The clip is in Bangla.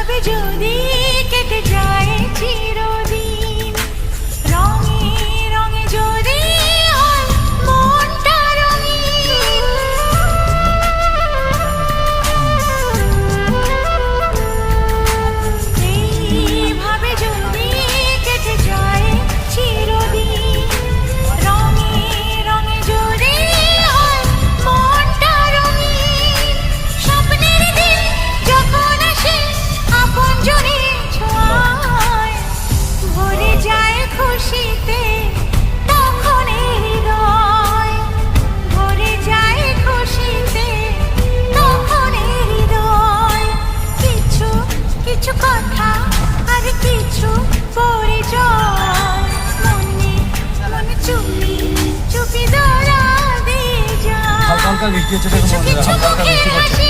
এইভাবে যদি কেটে যায় চিরদিন, রঙে রঙে যদি হয় মনটা রঙিন, এইভাবে যদি কেটে যায় চিরদিন, রঙে রঙে যদি হয় মনটা রঙিন, স্বপ্নের দিন যখন আসে আপনজনের ছোঁয়ায়, ভরে যায় খুশিতে তখন এই হৃদয়, ভরে যায় খুশিতে তখন এই হৃদয়। কিছু কিছু কথা আর কিছু পরিচয়, মনে মনে চুপি চুপি ধরা দিয়ে যায়। হালকা হালকা বৃষ্টি হচ্ছে দেখুন কিছু বন্ধুরা, কিছু হালকা হালকা মুখের বৃষ্টি পড়ছে। হাসি